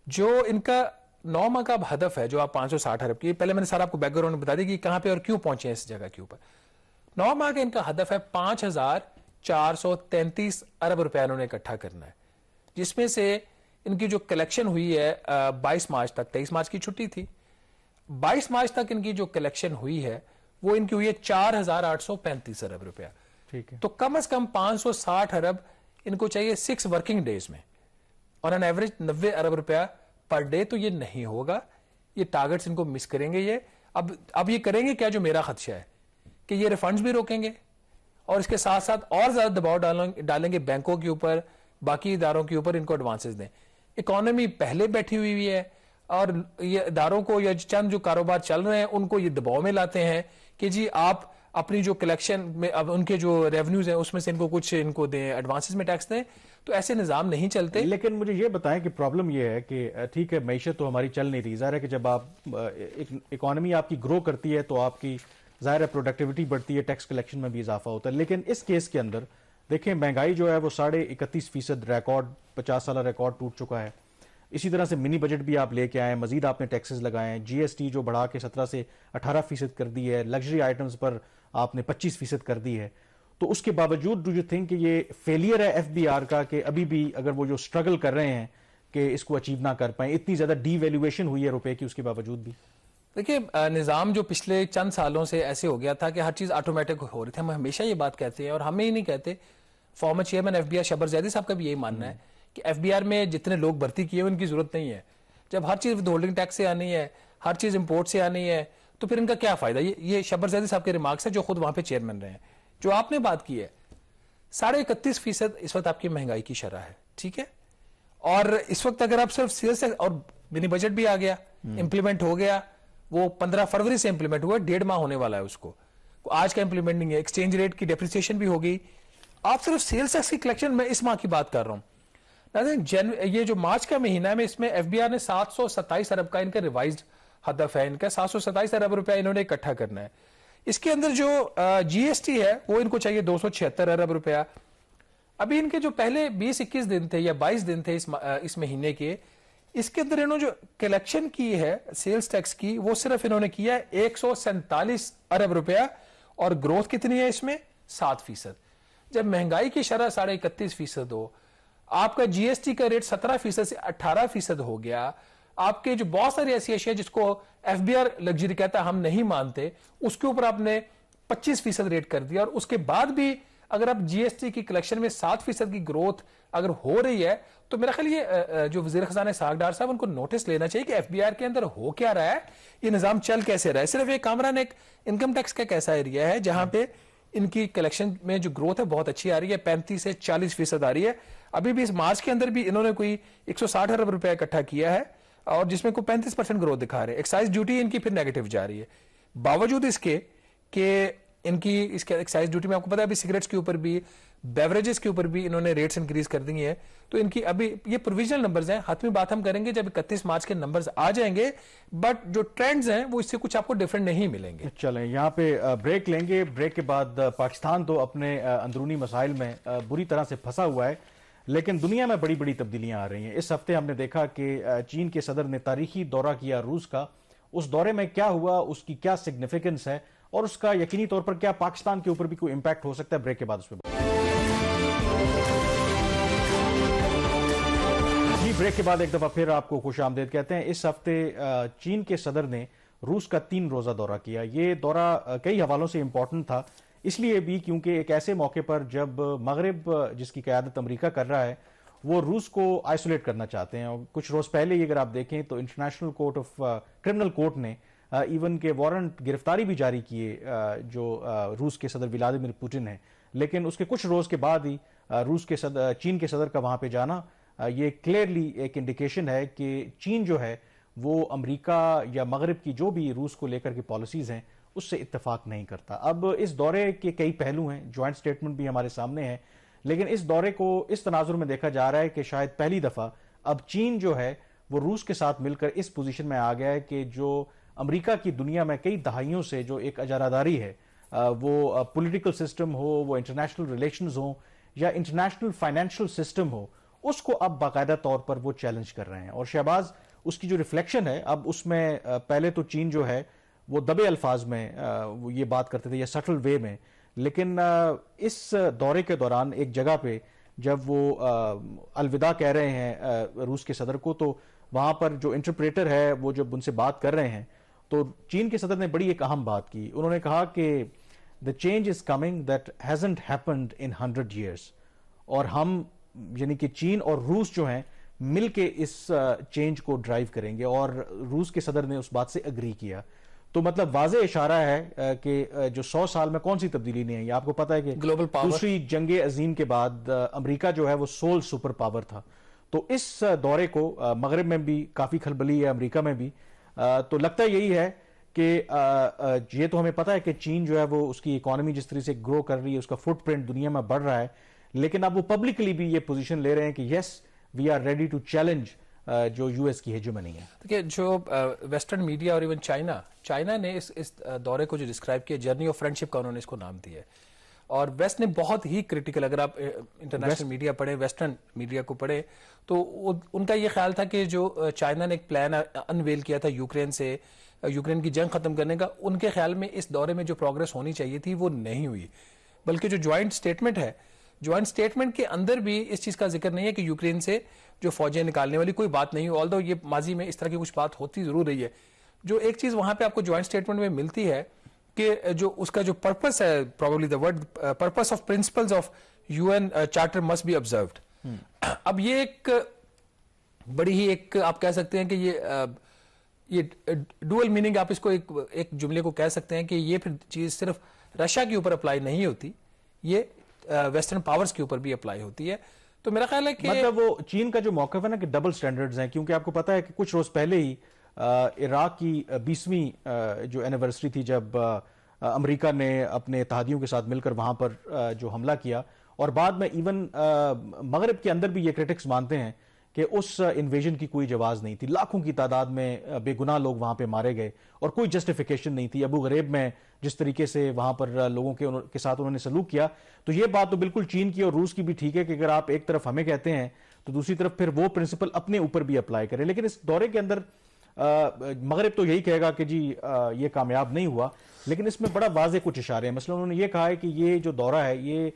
جو ان کا 9 ماہ کا ہدف ہے جو آپ 560 ارب کی, پہلے میں نے سارا آپ کو بیک گراؤنڈ بتا دی کہ کہاں پہ اور کیوں پہنچے ہیں اس جگہ کے اوپر. 9 ماہ کا ان کا ہدف ہے 5433 ارب روپے انہوں نے اکٹھا کرنا ہے, جس میں سے ان کی جو کلیکشن ہوئی ہے 22 مارچ تک, 23 مارچ کی چھٹی تھی, 22 مارچ تک ان کی جو کلیکشن ہوئی ہے وہ ان کی ہوئی ہے 4835 ارب روپیہ. ٹھیک ہے, تو کم از کم 560 ارب ان کو چاہیے 6 ورکنگ ڈیز میں, اور ان ایوریج 90 ارب روپیہ پر ڈے. تو یہ نہیں ہوگا, یہ ٹارگٹس ان کو مس کریں گے. یہ اب یہ کریں گے کیا, جو میرا خدشہ ہے کہ یہ ریفنڈز بھی روکیں گے, اور اس کے ساتھ ساتھ اور زیادہ دباؤ ڈالیں گے بینکوں کے اوپر, باقی اداروں کے اوپر, ان کو ایڈوانسز دیں. اکانومی پہلے بیٹھی ہوئی ہے, اور یہ اداروں کو یا چند جو کاروبار چل رہے ہیں ان کو یہ دباؤ میں لاتے ہیں کہ جی آپ اپنی جو کلیکشن میں اب ان کے جو ریونیوز ہیں اس میں سے ان کو کچھ ان کو دیں, ایڈوانسز میں ٹیکس دیں. تو ایسے نظام نہیں چلتے. لیکن مجھے یہ بتائیں کہ پرابلم یہ ہے کہ ٹھیک ہے معیشت تو ہماری چل نہیں رہی, ظاہر ہے کہ جب آپ اکانومی آپ کی گرو کرتی ہے تو آپ کی ظاہر ہے پروڈکٹیوٹی بڑھتی ہے, ٹیکس کلیکشن میں بھی اضافہ ہوتا ہے. لیکن اس کیس کے اندر دیکھیں مہنگائی جو ہے وہ 31.5% ریکارڈ 50 سالہ ریکارڈ ٹوٹ چکا ہے. اسی طرح سے منی بجٹ بھی آپ لے کے آئے, مزید آپ نے ٹیکسز لگائے ہیں, جی ایس ٹی جو بڑھا کے 17 سے 18% کر دی ہے, لگژری آئٹمز پر آپ نے 25% کر دی ہے. تو اس کے باوجود ڈو یو تھنک کہ یہ فیلئر ہے ایف بی آر کا, کہ ابھی بھی اگر وہ جو سٹرگل کر رہے ہیں کہ اس کو اچیو نہ کر پائیں, اتنی زیادہ ڈی ویلیویشن ہوئی ہے روپے کی اس کے باوجود بھی؟ دیکھیے نظام جو پچھلے چند سالوں سے ایسے ہو گیا تھا کہ ہر چیز آٹومیٹک ہو رہی تھی. ہم ہمیشہ یہ بات کہتے ہیں اور ہمیں ہی نہیں کہتے, former chairman F B R Shabbar Zaidi sahab کا بھی یہی ماننا ہے کہ ایف بی آر میں جتنے لوگ بھرتی کیے ان کی ضرورت نہیں ہے. جب ہر چیز ود ہولڈنگ ٹیکس سے آنی ہے, ہر چیز امپورٹ سے آنی ہے, تو پھر ان کا کیا فائدہ. یہ شبر زیدی صاحب کے ریمارکس ہیں جو خود وہاں پہ چیئرمین رہے ہیں. جو آپ نے بات کی ہے 31.5% اس وقت آپ کی مہنگائی کی شرح ہے, ٹھیک ہے, اور اس وقت اگر آپ صرف سیلز اور منی بجٹ بھی آ گیا, امپلیمنٹ ہو گیا, وہ 15 فروری سے امپلیمنٹ ہوا, 1.5 ماہ ہونے والا ہے اس کو, آج کا امپلیمنٹ نہیں ہے. ایکسچینج ریٹ کی ڈیپریسیشن بھی ہو گئی. آپ صرف سیلز ٹیکس کی کلیکشن میں اس ماہ کی بات کر رہا ہوں. یہ جو مارچ کا مہینہ ہے, اس میں ایف بی آر نے 727 ارب کا ان کا ریوائزڈ ہدف ہے. ان کا 727 ارب روپیہ انہوں نے اکٹھا کرنا ہے. اس کے اندر جو جی ایس ٹی ہے وہ ان کو چاہیے 276 ارب روپیہ. ابھی ان کے جو پہلے 20-21 دن تھے یا 22 دن تھے اس مہینے کے, اس کے اندر انہوں نے جو کلیکشن کی ہے سیلز ٹیکس کی, وہ صرف انہوں نے کیا ہے 147 ارب روپیہ, اور گروتھ کتنی ہے اس میں 7%. جب مہنگائی کی شرح 31.5% ہو, آپ کا جی ایس ٹی کا ریٹ 17% سے 18% ہو گیا, آپ کے جو بہت ساری ایسی اشیاء جس کو ایف بی آر لگژری کہتا ہے ہم نہیں مانتے, اس کے اوپر آپ نے 25% ریٹ کر دیا, اور اس کے بعد بھی اگر آپ جی ایس ٹی کی کلیکشن میں 7% کی گروتھ اگر ہو رہی ہے, تو میرا خیال یہ جو وزیر خزانہ اسحاق ڈار صاحب ان کو نوٹس لینا چاہیے کہ ایف بی آر کے اندر ہو کیا رہا ہے, یہ نظام چل کیسے رہا ہے. صرف ایک کامران ایک انکم ٹیکس کا ایسا ایریا ہے جہاں پہ ان کی کلیکشن میں جو گروتھ ہے بہت اچھی آ رہی ہے, 35 سے 40% آ رہی ہے. ابھی بھی اس مارچ کے اندر بھی انہوں نے کوئی 160 ارب روپیہ اکٹھا کیا ہے, اور جس میں کوئی 35% گروتھ دکھا رہے ہیں. ایکسائز ڈیوٹی ان کی پھر نیگیٹو جا رہی ہے, باوجود اس کے کہ ان کی اس کے ایکسائز ڈیوٹی میں آپ کو پتا ہے ابھی سگریٹس کے اوپر بھی, بیوریجز کے اوپر بھی انہوں نے ریٹس انکریز کر دی ہیں. تو ان کی ابھی یہ پروویژنل نمبرز ہیں, حتمی بات ہم کریں گے جب 31 مارچ کے نمبرز آ جائیں گے, بٹ جو ٹرینڈز ہیں وہ اس سے کچھ آپ کو ڈیفرنٹ نہیں ملیں گے. چلیں یہاں پہ بریک لیں گے. بریک کے بعد پاکستان تو اپنے اندرونی مسائل میں بری طرح سے پھنسا ہوا ہے, لیکن دنیا میں بڑی بڑی تبدیلیاں آ رہی ہیں. اس ہفتے ہم نے دیکھا کہ چین کے صدر نے تاریخی دورہ کیا روس کا. اس دورے میں کیا ہوا, اس کی کیا سگنیفیکنس ہے, اور اس کا یقینی طور پر کیا پاکستان کے اوپر بھی کوئی امپیکٹ ہو سکتا ہے. بریک کے بعد اس پہ جی بریک کے بعد ایک دفعہ پھر آپ کو خوش آمدید کہتے ہیں. اس ہفتے چین کے صدر نے روس کا 3 روزہ دورہ کیا. یہ دورہ کئی حوالوں سے امپورٹنٹ تھا, اس لیے بھی کیونکہ ایک ایسے موقع پر جب مغرب جس کی قیادت امریکہ کر رہا ہے وہ روس کو آئسولیٹ کرنا چاہتے ہیں. اور کچھ روز پہلے ہی اگر آپ دیکھیں تو international court of criminal court نے ایون کے وارنٹ گرفتاری بھی جاری کیے جو روس کے صدر ولادیمیر پوٹن ہیں. لیکن اس کے کچھ روز کے بعد ہی چین کے صدر کا وہاں پہ جانا یہ کلیئرلی ایک انڈیکیشن ہے کہ چین جو ہے وہ امریکہ یا مغرب کی جو بھی روس کو لے کر کے پالیسیز ہیں اس سے اتفاق نہیں کرتا. اب اس دورے کے کئی پہلو ہیں, جوائنٹ سٹیٹمنٹ بھی ہمارے سامنے ہے, لیکن اس دورے کو اس تناظر میں دیکھا جا رہا ہے کہ شاید پہلی دفعہ اب چین جو ہے وہ روس کے ساتھ مل کر اس پوزیشن میں آ گیا ہے کہ جو امریکہ کی دنیا میں کئی دہائیوں سے جو ایک اجاراداری ہے, وہ پولیٹیکل سسٹم ہو, وہ انٹرنیشنل ریلیشنز ہوں یا انٹرنیشنل فائنینشل سسٹم ہو, اس کو اب باقاعدہ طور پر وہ چیلنج کر رہے ہیں. اور شہباز اس کی جو ریفلیکشن ہے اب اس میں پہلے تو چین جو ہے وہ دبے الفاظ میں وہ یہ بات کرتے تھے یا سٹل وے میں, لیکن اس دورے کے دوران ایک جگہ پہ جب وہ الوداع کہہ رہے ہیں روس کے صدر کو, تو وہاں پر جو انٹرپریٹر ہے وہ جب ان سے بات کر رہے ہیں تو چین کے صدر نے بڑی ایک اہم بات کی. انہوں نے کہا کہ the change is coming that hasn't happened in 100 years, اور ہم یعنی کہ چین اور روس جو ہیں مل کے اس چینج کو ڈرائیو کریں گے, اور روس کے صدر نے اس بات سے اگری کیا. تو مطلب واضح اشارہ ہے کہ جو 100 سال میں کون سی تبدیلی نہیں ہے. یہ آپ کو پتا ہے کہ گلوبل پاور, دوسری جنگ عظیم کے بعد امریکہ جو ہے وہ سول سپر پاور تھا. تو اس دورے کو مغرب میں بھی کافی کھلبلی ہے, امریکہ میں بھی, تو لگتا یہی ہے کہ یہ تو ہمیں پتا ہے کہ چین جو ہے وہ اس کی اکانومی جس طرح سے گرو کر رہی ہے, اس کا فٹ پرنٹ دنیا میں بڑھ رہا ہے, لیکن اب وہ پبلکلی بھی یہ پوزیشن لے رہے ہیں کہ yes we are ready to challenge جو یو ایس کی ہیجمنی ہے. دیکھیے جو ویسٹرن میڈیا اور ایون چائنا نے اس دورے کو جو ڈسکرائب کیا, جرنی آف فرینڈشپ کا انہوں نے اس کو نام دیا ہے, اور ویسٹ نے بہت ہی کریٹیکل, اگر آپ انٹرنیشنل میڈیا پڑھیں, ویسٹرن میڈیا کو پڑھیں, تو ان کا یہ خیال تھا کہ جو چائنا نے ایک پلان انویل کیا تھا یوکرین کی جنگ ختم کرنے کا, ان کے خیال میں اس دورے میں جو پروگرس ہونی چاہیے تھی وہ نہیں ہوئی, بلکہ جو جوائنٹ سٹیٹمنٹ ہے, جوائنٹ سٹیٹمنٹ کے اندر بھی اس چیز کا ذکر نہیں ہے کہ یوکرین سے جو فوجیں نکالنے والی کوئی بات نہیں ہو, آلدو یہ ماضی میں اس طرح کی کچھ بات ہوتی ضرور رہی ہے. جو ایک چیز وہاں پہ آپ کو جوائنٹ اسٹیٹمنٹ میں ملتی ہے کہ جو اس کا جو پرپس ہے, probably the word purpose of principles of UN charter must be observed. اب یہ ایک بڑی ہی ایک آپ کہہ سکتے ہیں کہ یہ ڈوئل میننگ, آپ اس کو ایک جملے کو کہہ سکتے ہیں کہ یہ پھر چیز صرف رشیا کے اوپر اپلائی نہیں ہوتی, یہ ویسٹرن پاورز کے اوپر بھی اپلائی ہوتی ہے. تو میرا خیال ہے کہ مطلب وہ چین کا جو موقف ہے نا کہ ڈبل سٹینڈرڈز ہیں, کیونکہ آپ کو پتا ہے کہ کچھ روز پہلے ہی عراق کی 20ویں جو اینیورسری تھی جب امریکہ نے اپنے اتحادیوں کے ساتھ مل کر وہاں پر جو حملہ کیا, اور بعد میں ایون مغرب کے اندر بھی یہ کرٹکس مانتے ہیں کہ اس انویژن کی کوئی جواز نہیں تھی, لاکھوں کی تعداد میں بے گناہ لوگ وہاں پہ مارے گئے اور کوئی جسٹیفیکیشن نہیں تھی. ابو غریب میں جس طریقے سے وہاں پر لوگوں کے ساتھ انہوں نے سلوک کیا, تو یہ بات تو بالکل چین کی اور روس کی بھی ٹھیک ہے کہ اگر آپ ایک طرف ہمیں کہتے ہیں تو دوسری طرف پھر وہ پرنسپل اپنے اوپر بھی اپلائی کریں. لیکن اس دورے کے اندر مغرب تو یہی کہے گا کہ جی یہ کامیاب نہیں ہوا, لیکن اس میں بڑا واضح کچھ اشارے ہیں. مثلا انہوں نے یہ کہا ہے کہ یہ جو دورہ ہے یہ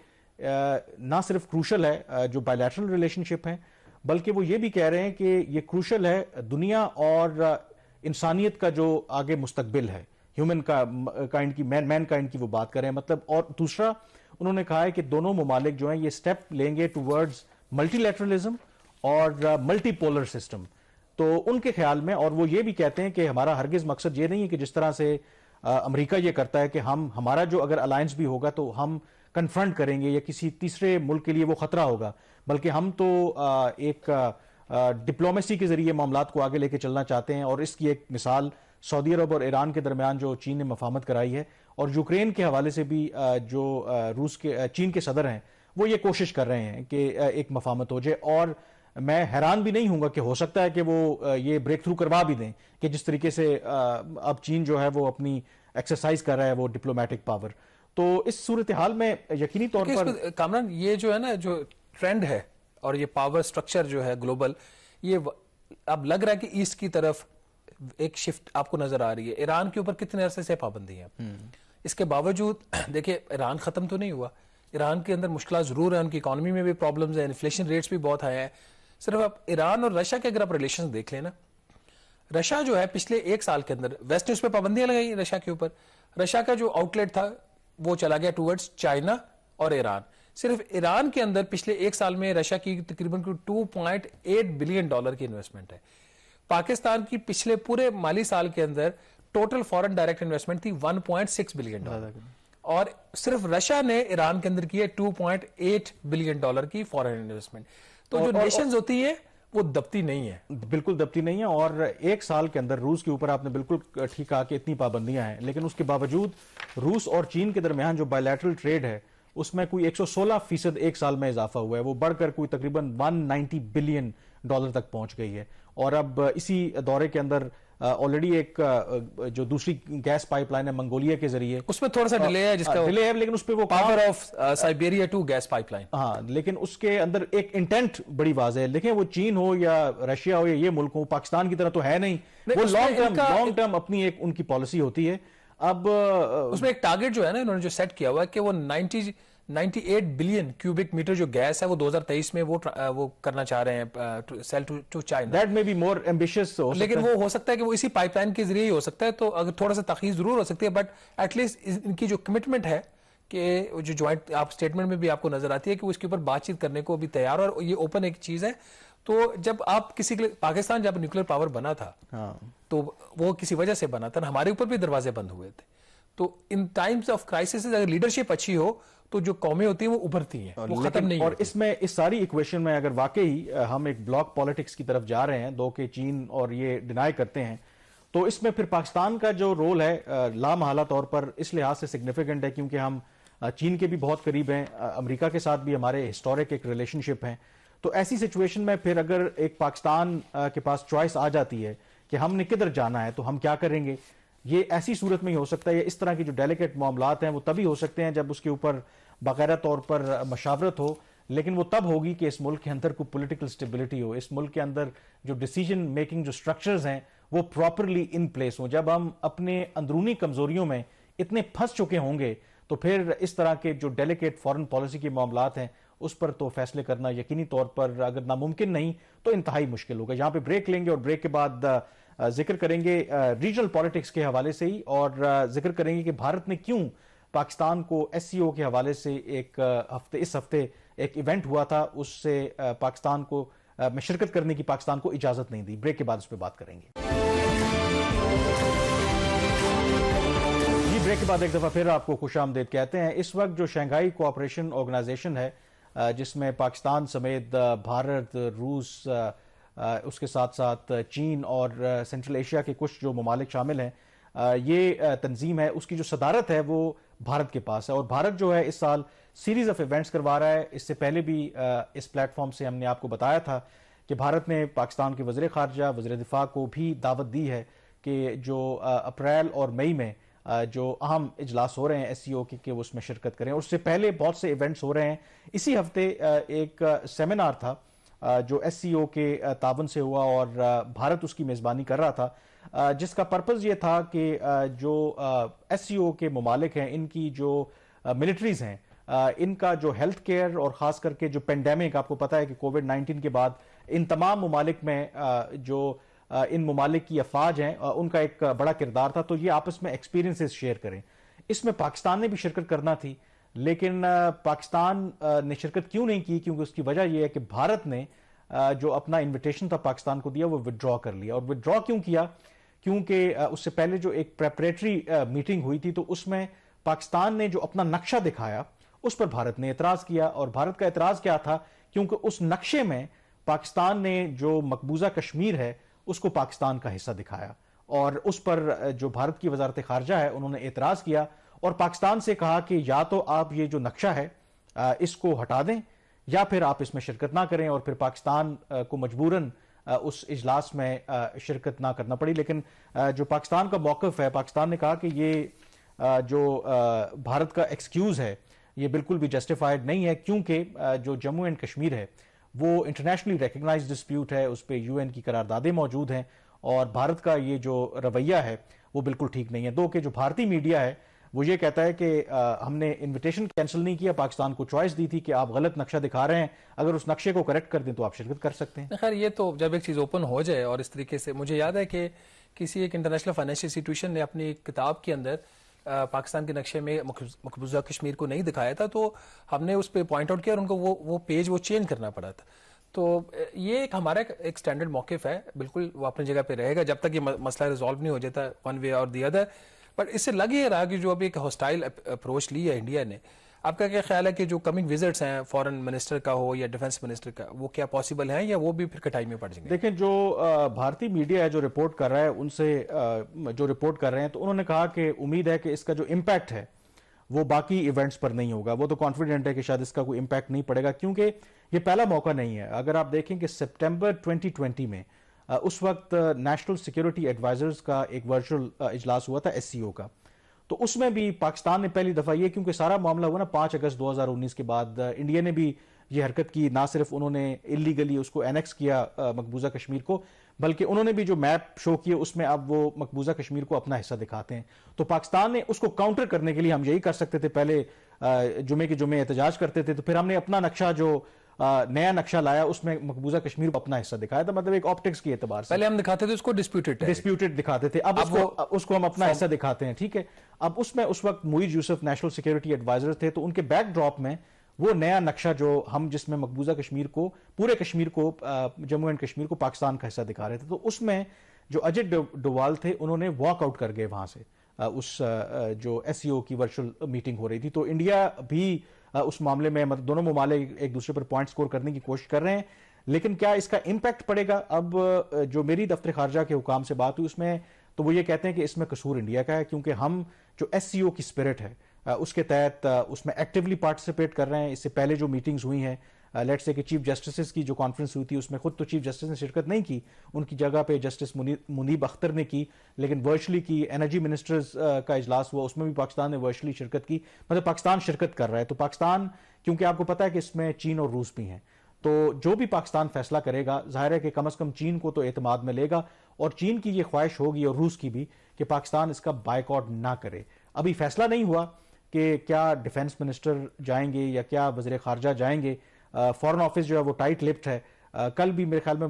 نہ صرف کروشل ہے جو بائیلیٹرل ریلیشن شپ ہیں, بلکہ وہ یہ بھی کہہ رہے ہیں کہ یہ کروشل ہے دنیا اور انسانیت کا جو آگے مستقبل ہے, ہیومن کائنڈ کی, مین کائنڈ کی وہ بات کر رہے ہیں. مطلب اور دوسرا انہوں نے کہا ہے کہ دونوں ممالک جو ہیں یہ سٹیپ لیں گے ٹوورڈز ملٹی لیٹرلزم اور ملٹی پولر سسٹم. تو ان کے خیال میں, اور وہ یہ بھی کہتے ہیں کہ ہمارا ہرگز مقصد یہ نہیں ہے کہ جس طرح سے امریکہ یہ کرتا ہے کہ ہمارا جو اگر الائنس بھی ہوگا تو ہم کنفرنٹ کریں گے یا کسی تیسرے ملک کے لیے وہ خطرہ ہوگا, بلکہ ہم تو ایک ڈپلومیسی کے ذریعے معاملات کو آگے لے کے چلنا چاہتے ہیں. اور اس کی ایک مثال سعودی عرب اور ایران کے درمیان جو چین نے مفاہمت کرائی ہے, اور یوکرین کے حوالے سے بھی جو چین کے صدر ہیں وہ یہ کوشش کر رہے ہیں کہ ایک مفاہمت ہو جائے. اور میں حیران بھی نہیں ہوں گا کہ ہو سکتا ہے کہ وہ یہ بریک تھرو کروا بھی دیں کہ جس طریقے سے اب چین جو ہے وہ اپنی ایکسرسائز کر رہا ہے وہ ڈپلومیٹک پاور. تو اس صورتحال میں یقینی طور پر کامران یہ جو ہے نا جو ٹرینڈ ہے اور یہ پاور سٹرکچر جو ہے گلوبل, یہ اب لگ رہا ہے کہ ایسٹ کی طرف ایک شفٹ آپ کو نظر آ رہی ہے. ایران کے اوپر کتنے عرصے سے پابندی ہیں, اس کے باوجود دیکھیں ایران ختم تو نہیں ہوا, ایران کے اندر مشکلات ضرور ہیں, ان کی اکانومی میں بھی پرابلمز ہیں, انفلیشن ریٹس بھی بہت ہائی ہیں. صرف آپ ایران اور رشیا کے اگر آپ ریلیشنز دیکھ لیں نا, رشیا جو ہے پچھلے 1 سال کے اندر ویسٹ نے اس پہ پابندیاں لگائی رشیا کے اوپر. رشیا کا جو آؤٹ لیٹ تھا وہ چلا گیا ٹورڈز چائنا اور ایران. صرف ایران کے اندر پچھلے 1 سال میں رشیا کی تقریباً $2.8 بلین کی انویسٹمنٹ ہے. پاکستان کی پچھلے پورے مالی سال کے اندر ٹوٹل فورن ڈائریکٹ انویسٹمنٹ تھی $1.6 بلین, اور صرف رشیا نے ایران کے اندر کی ہے $2.8 بلین کی فورن انویسٹمنٹ. تو جو نیشنز ہوتی ہے وہ دبتی نہیں ہے, بالکل دبتی نہیں ہے. اور 1 سال کے اندر روس کے اوپر آپ نے بالکل ٹھیک کہا کہ اتنی پابندیاں ہیں, لیکن اس کے باوجود روس اور چین کے درمیان جو بائیلیٹرل ٹریڈ ہے اس میں کوئی 116% 1 سال میں اضافہ ہوا ہے, وہ بڑھ کر کوئی تقریباً $190 بلین تک پہنچ گئی ہے. اور اب اسی دورے کے اندر آلریڈی ایک جو دوسری گیس پائپ لائن ہے منگولیا کے ذریعے, اس میں تھوڑا سا ڈیلے ہے, جس کا ڈیلے ہے, لیکن اس پہ وہ power of Siberia two gas pipeline, ہاں, لیکن اس کے اندر ایک انٹینٹ بڑی واضح ہے. دیکھیں وہ چین ہو یا رشیا ہو یا یہ ملک ہو, پاکستان کی طرح تو ہے نہیں, وہ لانگ ٹرم اپنی ایک ان کی پالیسی ہوتی ہے. اب اس میں ایک ٹارگٹ جو ہے نا انہوں نے جو سیٹ کیا ہوا ہے کہ وہ 98 بلین کیوبک میٹر جو گیس ہے وہ 2023 میں وہ کرنا چاہ رہے ہیں سیل ٹو چائنا. دیٹ میں بی مور ایمبیشس, لیکن وہ ہو سکتا ہے کہ وہ اسی پائپ لائن کے ذریعے ہی ہو سکتا ہے. تو اگر تھوڑا سا تاخیر ضرور ہو سکتی ہے, بٹ ایٹ لیسٹ ان کی جو کمٹمنٹ ہے کہ جو جوائنٹ آپ اسٹیٹمنٹ میں بھی آپ کو نظر آتی ہے کہ وہ اس کے اوپر بات چیت کرنے کو بھی تیار, اور یہ اوپن ایک چیز ہے. تو جب آپ کسی کے پاکستان جب نیوکلیر پاور بنا تھا تو وہ کسی وجہ سے بنا تھا, ہمارے اوپر بھی دروازے بند ہوئے تھے. تو ان ٹائمز آف کرائسس اگر لیڈرشپ اچھی ہو تو جو قومیں ہوتی ہیں وہ ابھرتی ہیں, وہ ختم نہیں. اور اس میں اس ساری ایکویشن میں اگر واقعی ہم ایک بلاک پالیٹکس کی طرف جا رہے ہیں, دو کہ چین اور یہ ڈینائی کرتے ہیں, تو اس میں پھر پاکستان کا جو رول ہے لامحالہ طور پر اس لحاظ سے سگنیفیکنٹ ہے کیونکہ ہم چین کے بھی بہت قریب ہیں, امریکہ کے ساتھ بھی ہمارے ہسٹورک ایک ریلیشن شپ ہیں. تو ایسی سچویشن میں پھر اگر ایک پاکستان کے پاس چوائس آ جاتی ہے کہ ہم نے کدھر جانا ہے تو ہم کیا کریں گے, یہ ایسی صورت میں ہی ہو سکتا ہے. اس طرح کی جو ڈیلیکیٹ معاملات ہیں وہ تبھی ہو سکتے ہیں جب اس کے اوپر باقاعدہ طور پر مشاورت ہو, لیکن وہ تب ہوگی کہ اس ملک کے اندر کوئی پولیٹیکل سٹیبلٹی ہو, اس ملک کے اندر جو ڈیسیجن میکنگ جو سٹرکچرز ہیں وہ پراپرلی ان پلیس ہوں. جب ہم اپنے اندرونی کمزوریوں میں اتنے پھنس چکے ہوں گے تو پھر اس طرح کے جو ڈیلیکیٹ فارن پالیسی کے معاملات ہیں اس پر تو فیصلے کرنا یقینی طور پر اگر ناممکن نہیں تو انتہائی مشکل ہوگا. یہاں پہ بریک لیں گے اور بریک کے بعد ذکر کریں گے ریجنل پالیٹکس کے حوالے سے ہی، اور ذکر کریں گے کہ بھارت نے کیوں پاکستان کو ایس سی او کے حوالے سے اس ہفتے ایک ایونٹ ہوا تھا، اس سے پاکستان کو میں شرکت کرنے کی پاکستان کو اجازت نہیں دی۔ بریک کے بعد اس پہ بات کریں گے۔ جی بریک کے بعد ایک دفعہ پھر آپ کو خوش آمدید کہتے ہیں۔ اس وقت جو شنگھائی کوآپریشن آرگنائزیشن ہے، جس میں پاکستان سمیت بھارت، روس، اس کے ساتھ ساتھ چین اور سینٹرل ایشیا کے کچھ جو ممالک شامل ہیں، یہ تنظیم ہے، اس کی جو صدارت ہے وہ بھارت کے پاس ہے، اور بھارت جو ہے اس سال سیریز آف ایونٹس کروا رہا ہے۔ اس سے پہلے بھی اس پلیٹ فارم سے ہم نے آپ کو بتایا تھا کہ بھارت نے پاکستان کے وزیر خارجہ، وزیر دفاع کو بھی دعوت دی ہے کہ جو اپریل اور مئی میں جو اہم اجلاس ہو رہے ہیں ایس سی او کے، کہ وہ اس میں شرکت کریں، اور اس سے پہلے بہت سے ایونٹس ہو رہے ہیں۔ اسی ہفتے ایک سیمینار تھا جو ایس سی او کے تعاون سے ہوا، اور بھارت اس کی میزبانی کر رہا تھا، جس کا پرپز یہ تھا کہ جو ایس سی او کے ممالک ہیں، ان کی جو ملٹریز ہیں، ان کا جو ہیلتھ کیئر اور خاص کر کے جو پینڈیمک، آپ کو پتا ہے کہ کووڈ-19 کے بعد ان تمام ممالک میں جو ان ممالک کی افواج ہیں ان کا ایک بڑا کردار تھا، تو یہ آپس میں ایکسپیرینسز شیئر کریں۔ اس میں پاکستان نے بھی شرکت کرنا تھی، لیکن پاکستان نے شرکت کیوں نہیں کی؟ کیونکہ اس کی وجہ یہ ہے کہ بھارت نے جو اپنا انویٹیشن تھا پاکستان کو دیا، وہ وڈرا کر لیا۔ اور وڈرا کیوں کیا؟ کیونکہ اس سے پہلے جو ایک پریپریٹری میٹنگ ہوئی تھی، تو اس میں پاکستان نے جو اپنا نقشہ دکھایا اس پر بھارت نے اعتراض کیا، اور بھارت کا اعتراض کیا تھا؟ کیونکہ اس نقشے میں پاکستان نے جو مقبوضہ کشمیر ہے اس کو پاکستان کا حصہ دکھایا، اور اس پر جو بھارت کی وزارت خارجہ ہے انہوں نے اعتراض کیا اور پاکستان سے کہا کہ یا تو آپ یہ جو نقشہ ہے اس کو ہٹا دیں، یا پھر آپ اس میں شرکت نہ کریں، اور پھر پاکستان کو مجبوراً اس اجلاس میں شرکت نہ کرنا پڑی۔ لیکن جو پاکستان کا موقف ہے، پاکستان نے کہا کہ یہ جو بھارت کا ایکسکیوز ہے یہ بالکل بھی جسٹیفائڈ نہیں ہے، کیونکہ جو جموں اینڈ کشمیر ہے وہ انٹرنیشنلی ریکگنائز ڈسپیوٹ ہے، اس پہ یو این کی قراردادیں موجود ہیں، اور بھارت کا یہ جو رویہ ہے وہ بالکل ٹھیک نہیں ہے۔ دو کہ جو بھارتی میڈیا ہے وہ یہ کہتا ہے کہ ہم نے انویٹیشن کینسل نہیں کیا، پاکستان کو چوائس دی تھی کہ آپ غلط نقشہ دکھا رہے ہیں، اگر اس نقشے کو کریکٹ کر دیں تو آپ شرکت کر سکتے ہیں۔ خیر یہ تو جب ایک چیز اوپن ہو جائے، اور اس طریقے سے مجھے یاد ہے کہ کسی ایک انٹرنیشنل فائنینشیل انسٹیٹیوشن نے اپنی کتاب کے اندر پاکستان کے نقشے میں مقبوضہ کشمیر کو نہیں دکھایا تھا، تو ہم نے اس پہ پوائنٹ آؤٹ کیا اور ان کو وہ پیج وہ چینج کرنا پڑا تھا۔ تو یہ ایک ہمارا ایک سٹینڈرڈ موقف ہے، بالکل وہ اپنی جگہ پہ رہے گا جب تک یہ مسئلہ ریزالو نہیں ہو جاتا ون وے اور دی ادر۔ بٹ اس سے لگ یہ رہا کہ جو ابھی ایک ہاسٹائل اپروچ لی ہے انڈیا نے، آپ کا کیا خیال ہے کہ جو کمنگ وزٹس ہیں فورن منسٹر کا ہو یا ڈیفنس منسٹر کا، وہ کیا پاسبل ہیں یا وہ بھی پھر کٹائی میں پڑ جائیں گے؟ دیکھیں جو بھارتی میڈیا ہے جو رپورٹ کر رہا ہے، ان سے جو رپورٹ کر رہے ہیں تو انہوں نے کہا کہ امید ہے کہ اس کا جو امپیکٹ ہے وہ باقی ایونٹس پر نہیں ہوگا۔ وہ تو کانفیڈنٹ ہے کہ شاید اس کا کوئی امپیکٹ نہیں پڑے گا، کیونکہ یہ پہلا موقع نہیں ہے۔ اگر آپ دیکھیں کہ سپٹمبر 2020 میں اس وقت نیشنل سیکیورٹی ایڈوائزرز کا ایک ورچوئل اجلاس ہوا تھا ایس سی او کا، تو اس میں بھی پاکستان نے پہلی دفعہ یہ، کیونکہ سارا معاملہ ہوا نا 5 اگست 2019 کے بعد، انڈیا نے بھی یہ حرکت کی، نہ صرف انہوں نے اللیگلی اس کو اینیکس کیا مقبوضہ کشمیر کو، بلکہ انہوں نے بھی جو میپ شو کیے اس میں اب وہ مقبوضہ کشمیر کو اپنا حصہ دکھاتے ہیں۔ تو پاکستان نے اس کو کاؤنٹر کرنے کے لیے ہم یہی کر سکتے تھے، پہلے جمعے کے جمعے احتجاج کرتے تھے، تو پھر ہم نے اپنا نقشہ جو نیا نقشہ لایا اس میں مقبوضہ کشمیر کو اپنا حصہ دکھایا تھا، مطلب ایک آپٹکس کی اعتبار سے۔ پہلے ہم دکھاتے تھے اس کو ڈسپیوٹڈ دکھاتے تھے، اب اس کو ہم اپنا حصہ دکھاتے ہیں، ٹھیک ہے۔ اب اس میں اس وقت معید یوسف نیشنل سیکیورٹی ایڈوائزر تھے، تو ان کے بیک ڈراپ میں وہ نیا نقشہ جو ہم جس میں مقبوضہ کشمیر کو، پورے کشمیر کو، جموں اینڈ کشمیر کو پاکستان کا حصہ دکھا رہے تھے، تو اس میں جو اجے ڈووال تھے انہوں نے واک آؤٹ کر گئے وہاں سے، اس جو ایس سی او کی ورچوئل میٹنگ ہو رہی تھی۔ تو انڈیا بھی اس معاملے میں دونوں ممالک ایک دوسرے پر پوائنٹ سکور کرنے کی کوشش کر رہے ہیں، لیکن کیا اس کا امپیکٹ پڑے گا؟ اب جو میری دفتر خارجہ کے حکام سے بات ہوئی اس میں تو وہ یہ کہتے ہیں کہ اس میں قصور انڈیا کا ہے، کیونکہ ہم جو ایس سی او کی اسپرٹ ہے اس کے تحت اس میں ایکٹیولی پارٹیسپیٹ کر رہے ہیں۔ اس سے پہلے جو میٹنگز ہوئی ہیں، لیٹ سے کہ چیف جسٹسز کی جو کانفرنس ہوئی تھی اس میں خود تو چیف جسٹس نے شرکت نہیں کی، ان کی جگہ پہ جسٹس منیب اختر نے کی، لیکن ورچولی کی۔ انرجی منسٹرز کا اجلاس ہوا، اس میں بھی پاکستان نے ورچولی شرکت کی، مطلب پاکستان شرکت کر رہا ہے۔ تو پاکستان، کیونکہ آپ کو پتا ہے کہ اس میں چین اور روس بھی ہیں، تو جو بھی پاکستان فیصلہ کرے گا ظاہر ہے کہ کم از کم چین کو تو اعتماد میں لے گا، اور چین کی یہ خواہش ہوگی اور روس کی بھی کہ پاکستان اس کا بائیکاٹ نہ کرے۔ ابھی فیصلہ نہیں ہوا کہ کیا ڈیفنس منسٹر جائیں گے یا کیا وزیر خارجہ جائیں گے، فورن آفس جو ہے وہ ٹائٹ لپڈ ہے۔ کل بھی میرے خیال میں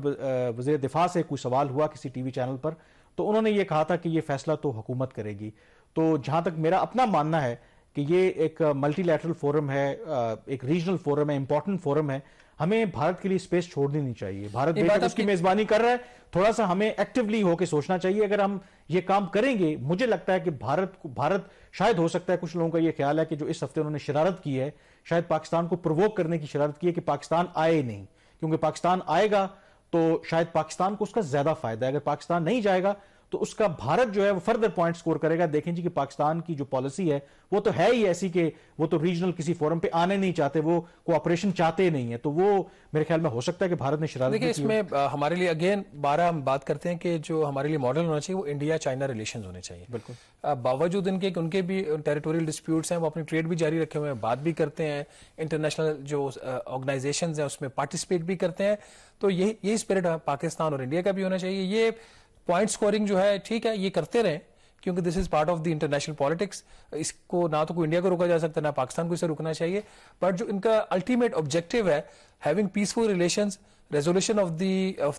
وزیر دفاع سے کوئی سوال ہوا کسی ٹی وی چینل پر، تو انہوں نے یہ کہا تھا کہ یہ فیصلہ تو حکومت کرے گی. تو جہاں تک میرا اپنا ماننا ہے کہ یہ ایک ملٹی لیٹرل فورم ہے, ایک ریجنل فورم ہے, امپورٹنٹ فورم ہے, ہمیں بھارت کے لیے سپیس چھوڑنی نہیں چاہیے. بھارت بے شک اس کی میزبانی کر رہا ہے, تھوڑا سا ہمیں ایکٹیولی ہو کے سوچنا چاہیے. اگر ہم یہ کام کریں گے, مجھے لگتا ہے کہ بھارت شاید ہو سکتا ہے, کچھ لوگوں کا یہ خیال ہے کہ جو اس ہفتے انہوں نے شرارت کی ہے, شاید پاکستان کو پرووک کرنے کی شرارت کی ہے کہ پاکستان آئے نہیں, کیونکہ پاکستان آئے گا تو شاید پاکستان کو اس کا زیادہ فائدہ ہے. اگر پاکستان نہیں جائے گا تو اس کا بھارت جو ہے وہ فردر پوائنٹ سکور کرے گا. دیکھیں جی کہ پاکستان کی جو پالیسی ہے وہ تو ہے ہی ایسی کہ وہ تو ریجنل کسی فورم پہ آنے نہیں چاہتے, وہ کوآپریشن چاہتے نہیں ہیں. تو وہ میرے خیال میں ہو سکتا ہے کہ بھارت نے شرارت کی. دیکھیں اس میں ہمارے لیے اگین بارہ ہم بات کرتے ہیں کہ جو ہمارے لیے ماڈل ہونا چاہیے وہ انڈیا چائنا ریلیشنز ہونے چاہیے. بالکل باوجود ان کے کہ ان کے بھی ٹیریٹوریل ڈسپیوٹس ہیں, وہ اپنی ٹریڈ بھی جاری رکھے ہوئے ہیں, بات بھی کرتے ہیں, انٹرنیشنل جو آرگنائزیشنز ہیں اس میں پارٹیسپیٹ بھی کرتے ہیں. تو یہی اسپرٹ پاکستان اور انڈیا کا بھی ہونا چاہیے. یہ پوائنٹ سکورنگ جو ہے ٹھیک ہے, یہ کرتے رہیں کیونکہ this is part of the international politics. اس کو نہ تو کوئی انڈیا کو روکا جا سکتا, نہ پاکستان کو اسے روکنا چاہیے. بٹ جو ان کا الٹیمیٹ آبجیکٹو ہے, having peaceful relations, resolution of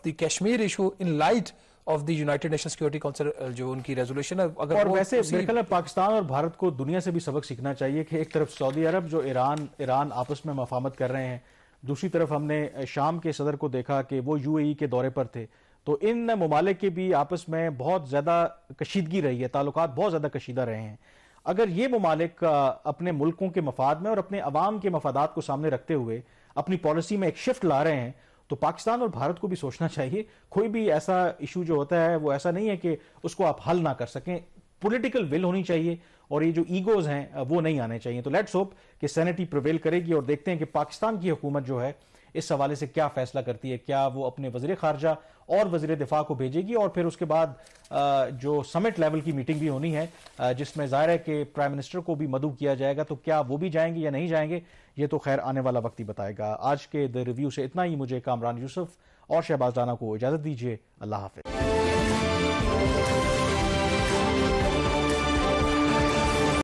the Kashmir issue in light of the United nation security council, جو ان کی ریزولوشن ہے. اور ویسے میرے خیال میں پاکستان اور بھارت کو دنیا سے بھی سبق سیکھنا چاہیے کہ ایک طرف سعودی عرب جو ایران آپس میں مفاہمت کر رہے ہیں, دوسری طرف ہم نے شام کے صدر کو دیکھا کہ وہ UAE کے دورے پر تھے. تو ان ممالک کے بھی آپس میں بہت زیادہ کشیدگی رہی ہے, تعلقات بہت زیادہ کشیدہ رہے ہیں. اگر یہ ممالک اپنے ملکوں کے مفاد میں اور اپنے عوام کے مفادات کو سامنے رکھتے ہوئے اپنی پالیسی میں ایک شفٹ لا رہے ہیں, تو پاکستان اور بھارت کو بھی سوچنا چاہیے. کوئی بھی ایسا ایشو جو ہوتا ہے وہ ایسا نہیں ہے کہ اس کو آپ حل نہ کر سکیں. پولیٹیکل ول ہونی چاہیے اور یہ جو ایگوز ہیں وہ نہیں آنے چاہیے. تو لیٹس ہوپ کہ سینٹ ہی پریویل کرے گی, اور دیکھتے ہیں کہ پاکستان کی حکومت جو ہے اس حوالے سے کیا فیصلہ کرتی ہے. کیا وہ اپنے وزیر خارجہ اور وزیر دفاع کو بھیجے گی, اور پھر اس کے بعد جو سمٹ لیول کی میٹنگ بھی ہونی ہے جس میں ظاہر ہے کہ پرائم منسٹر کو بھی مدعو کیا جائے گا, تو کیا وہ بھی جائیں گے یا نہیں جائیں گے, یہ تو خیر آنے والا وقت ہی بتائے گا. آج کے دی ریویو سے اتنا ہی. مجھے کامران یوسف اور شہباز رانا کو اجازت دیجیے. اللہ حافظ.